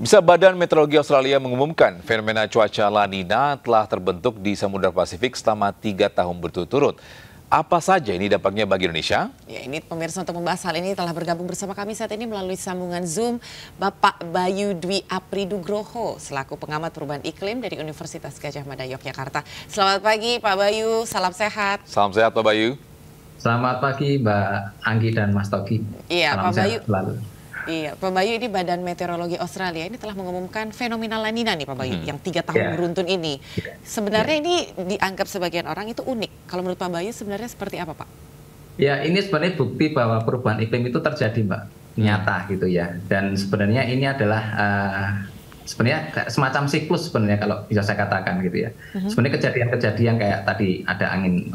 Bisa Badan Meteorologi Australia mengumumkan fenomena cuaca La Nina telah terbentuk di Samudra Pasifik selama 3 tahun berturut-turut. Apa saja ini dampaknya bagi Indonesia? Ya, ini pemirsa untuk membahas hal ini telah bergabung bersama kami saat ini melalui sambungan Zoom Bapak Bayu Dwi Aprinugroho selaku pengamat perubahan iklim dari Universitas Gadjah Mada Yogyakarta. Selamat pagi Pak Bayu, salam sehat. Salam sehat Pak Bayu. Selamat pagi Mbak Anggi dan Mas Togi. Iya salam Pak Bayu. Selalu. Iya, Pak Bayu, ini Badan Meteorologi Australia ini telah mengumumkan fenomena La Nina nih Pak Bayu, yang 3 tahun beruntun ini. Sebenarnya ini dianggap sebagian orang itu unik. Kalau menurut Pak Bayu sebenarnya seperti apa Pak? Ya, ini sebenarnya bukti bahwa perubahan iklim itu terjadi Mbak, nyata gitu ya. Dan sebenarnya ini adalah sebenarnya semacam siklus sebenarnya kalau bisa saya katakan gitu ya. Sebenarnya kejadian-kejadian kayak tadi ada angin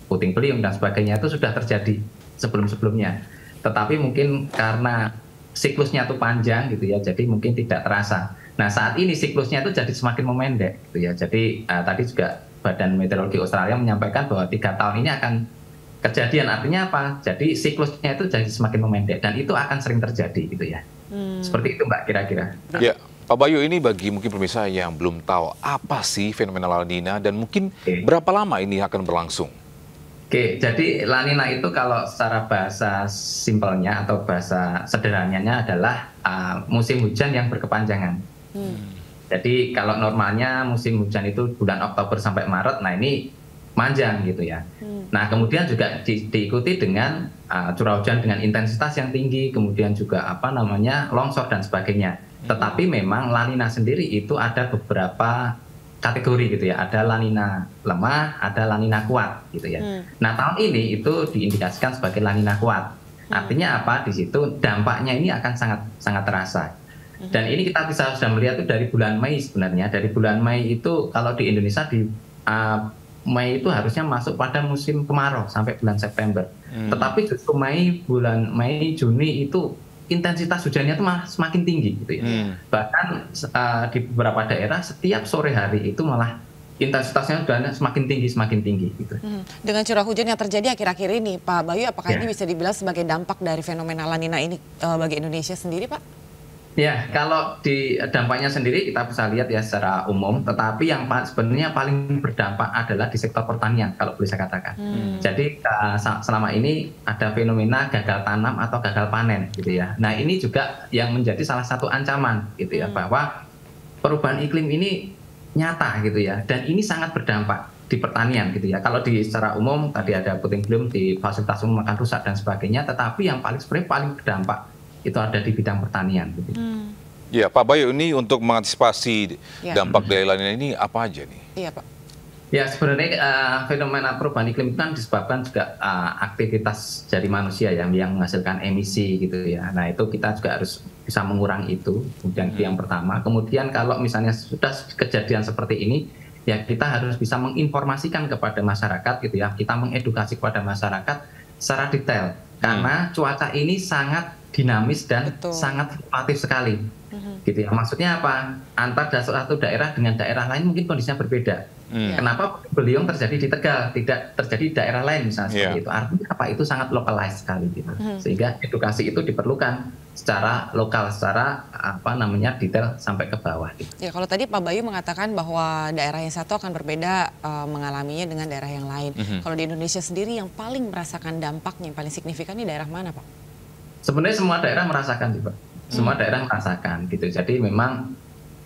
puting beliung dan sebagainya itu sudah terjadi sebelum-sebelumnya. Tetapi mungkin karena siklusnya itu panjang gitu ya, jadi mungkin tidak terasa. Nah saat ini siklusnya itu jadi semakin memendek gitu ya. Jadi tadi juga Badan Meteorologi Australia menyampaikan bahwa 3 tahun ini akan kejadian, artinya apa? Jadi siklusnya itu jadi semakin memendek dan itu akan sering terjadi gitu ya. Seperti itu Mbak kira-kira. Ya, Pak Bayu, ini bagi mungkin pemirsa yang belum tahu apa sih fenomena La Nina dan mungkin berapa lama ini akan berlangsung? Oke, jadi La Nina itu kalau secara bahasa simpelnya atau bahasa sederhananya adalah musim hujan yang berkepanjangan. Jadi kalau normalnya musim hujan itu bulan Oktober sampai Maret, nah ini panjang gitu ya. Nah kemudian juga diikuti dengan curah hujan dengan intensitas yang tinggi, kemudian juga longsor dan sebagainya. Tetapi memang La Nina sendiri itu ada beberapa kategori gitu ya, ada La Nina lemah, ada La Nina kuat gitu ya. Nah tahun ini itu diindikasikan sebagai La Nina kuat. Artinya apa? Di situ dampaknya ini akan sangat terasa. Dan ini kita bisa sudah melihat itu dari bulan Mei sebenarnya. Dari bulan Mei itu kalau di Indonesia di Mei itu harusnya masuk pada musim kemarau sampai bulan September. Tetapi justru bulan Mei, Juni itu intensitas hujannya itu malah semakin tinggi gitu ya. Bahkan di beberapa daerah setiap sore hari itu malah intensitasnya sudah semakin tinggi gitu. Dengan curah hujan yang terjadi akhir-akhir ini Pak Bayu, apakah ini bisa dibilang sebagai dampak dari fenomena La Nina ini bagi Indonesia sendiri Pak? Ya, kalau di dampaknya sendiri kita bisa lihat ya secara umum, tetapi yang sebenarnya paling berdampak adalah di sektor pertanian kalau boleh saya katakan. Jadi selama ini ada fenomena gagal tanam atau gagal panen gitu ya. Nah ini juga yang menjadi salah satu ancaman gitu ya, bahwa perubahan iklim ini nyata gitu ya, dan ini sangat berdampak di pertanian gitu ya. Kalau di secara umum tadi ada puting beliung di fasilitas umum akan rusak dan sebagainya, tetapi yang sebenarnya paling berdampak itu ada di bidang pertanian. Gitu. Ya, Pak Bayu, ini untuk mengantisipasi dampak dari La Nina ini apa aja nih? Iya Pak. Ya sebenarnya fenomena perubahan iklim itu kan disebabkan juga aktivitas dari manusia yang menghasilkan emisi gitu ya. Nah itu kita juga harus bisa mengurangi itu. Kemudian yang pertama. Kemudian kalau misalnya sudah kejadian seperti ini, ya kita harus bisa menginformasikan kepada masyarakat gitu ya. Kita mengedukasi kepada masyarakat secara detail. Karena cuaca ini sangat dinamis dan sangat fluktuatif sekali, gitu ya. Maksudnya apa? Antar satu daerah dengan daerah lain mungkin kondisinya berbeda. Kenapa beliung terjadi di Tegal, tidak terjadi di daerah lain misalnya seperti itu? Artinya apa? Itu sangat localized sekali, gitu. Sehingga edukasi itu diperlukan secara lokal, secara detail sampai ke bawah. Gitu. Ya kalau tadi Pak Bayu mengatakan bahwa daerah yang satu akan berbeda mengalaminya dengan daerah yang lain. Kalau di Indonesia sendiri yang paling merasakan dampaknya, yang paling signifikan di daerah mana Pak? Sebenarnya semua daerah merasakan sih Pak. Semua daerah merasakan gitu. Jadi memang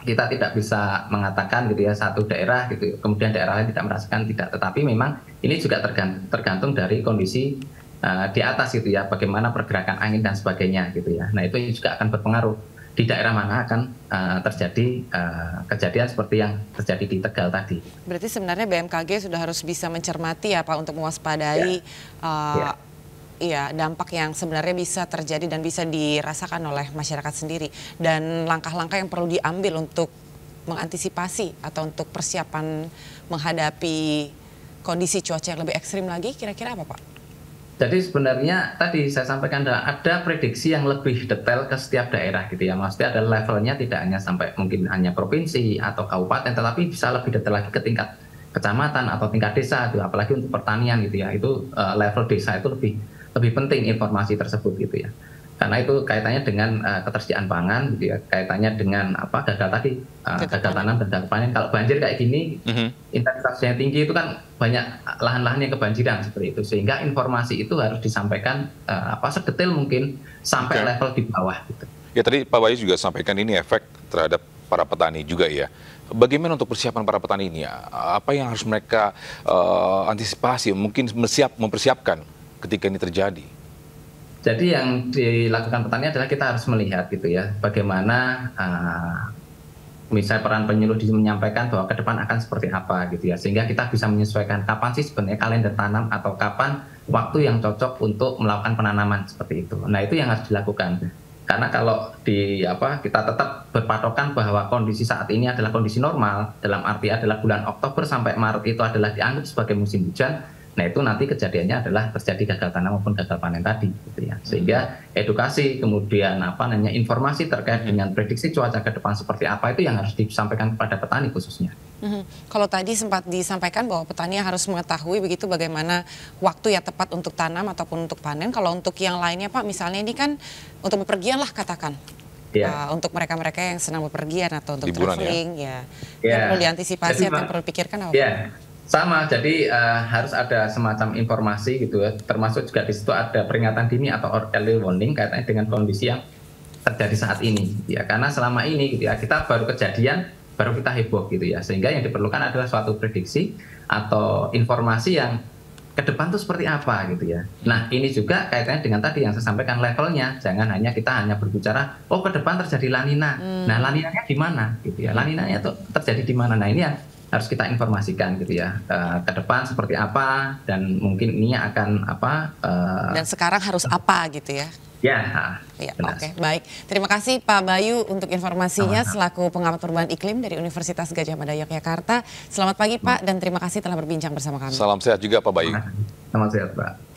kita tidak bisa mengatakan gitu ya satu daerah gitu, kemudian daerah lain tidak merasakan, tidak. Tetapi memang ini juga tergantung dari kondisi di atas gitu ya, bagaimana pergerakan angin dan sebagainya gitu ya. Nah itu juga akan berpengaruh di daerah mana akan terjadi kejadian seperti yang terjadi di Tegal tadi. Berarti sebenarnya BMKG sudah harus bisa mencermati ya Pak untuk mewaspadai iya, dampak yang sebenarnya bisa terjadi dan bisa dirasakan oleh masyarakat sendiri. Dan langkah-langkah yang perlu diambil untuk mengantisipasi atau untuk persiapan menghadapi kondisi cuaca yang lebih ekstrim lagi, kira-kira apa Pak? Jadi sebenarnya tadi saya sampaikan ada prediksi yang lebih detail ke setiap daerah gitu ya. Maksudnya ada levelnya tidak hanya sampai mungkin hanya provinsi atau kabupaten, tetapi bisa lebih detail lagi ke tingkat kecamatan atau tingkat desa gitu. Apalagi untuk pertanian gitu ya. Itu level desa itu lebih penting informasi tersebut gitu ya. karena itu kaitannya dengan ketersediaan pangan, gitu ya, kaitannya dengan gagal tadi, gagal tanam dan gagal panen. Kalau banjir kayak gini, intensitasnya tinggi itu kan banyak lahan-lahan yang kebanjiran seperti itu, sehingga informasi itu harus disampaikan sedetil mungkin sampai level di bawah. Gitu. Ya tadi Pak Bayu juga sampaikan ini efek terhadap para petani juga ya. Bagaimana untuk persiapan para petani ini? Apa yang harus mereka antisipasi, mungkin mempersiapkan ketika ini terjadi? Jadi yang dilakukan petani adalah kita harus melihat gitu ya, bagaimana misalnya peran penyuluh menyampaikan bahwa ke depan akan seperti apa gitu ya, sehingga kita bisa menyesuaikan kapan sih sebenarnya kalender tanam atau kapan waktu yang cocok untuk melakukan penanaman seperti itu. Nah itu yang harus dilakukan. Karena kalau kita tetap berpatokan bahwa kondisi saat ini adalah kondisi normal, dalam arti adalah bulan Oktober sampai Maret itu adalah dianggap sebagai musim hujan. Nah itu nanti kejadiannya adalah terjadi gagal tanam maupun gagal panen tadi, gitu ya. Sehingga edukasi, kemudian informasi terkait dengan prediksi cuaca ke depan seperti apa itu yang harus disampaikan kepada petani khususnya. Kalau tadi sempat disampaikan bahwa petani harus mengetahui begitu bagaimana waktu yang tepat untuk tanam ataupun untuk panen. Kalau untuk yang lainnya Pak, misalnya ini kan untuk bepergian lah katakan. Untuk mereka-mereka yang senang bepergian atau untuk traveling, yang perlu diantisipasi atau yang perlu dipikirkan apa? Sama, jadi harus ada semacam informasi gitu ya, termasuk juga di situ ada peringatan dini atau early warning kaitannya dengan kondisi yang terjadi saat ini, gitu ya. Karena selama ini gitu ya, kita baru kejadian, baru kita heboh gitu ya, sehingga yang diperlukan adalah suatu prediksi atau informasi yang ke depan tuh seperti apa gitu ya. Nah ini juga kaitannya dengan tadi yang saya sampaikan levelnya, jangan hanya kita berbicara, ke depan terjadi La Nina. Nah La Ninanya di mana gitu ya, La Ninanya itu terjadi di mana. Nah ini yang harus kita informasikan gitu ya, ke depan seperti apa dan mungkin ini akan dan sekarang harus apa gitu ya. Oke, baik. Terima kasih Pak Bayu untuk informasinya selaku pengamat perubahan iklim dari Universitas Gadjah Mada Yogyakarta. Selamat pagi Pak dan terima kasih telah berbincang bersama kami. Salam sehat juga Pak Bayu. Selamat sehat Pak.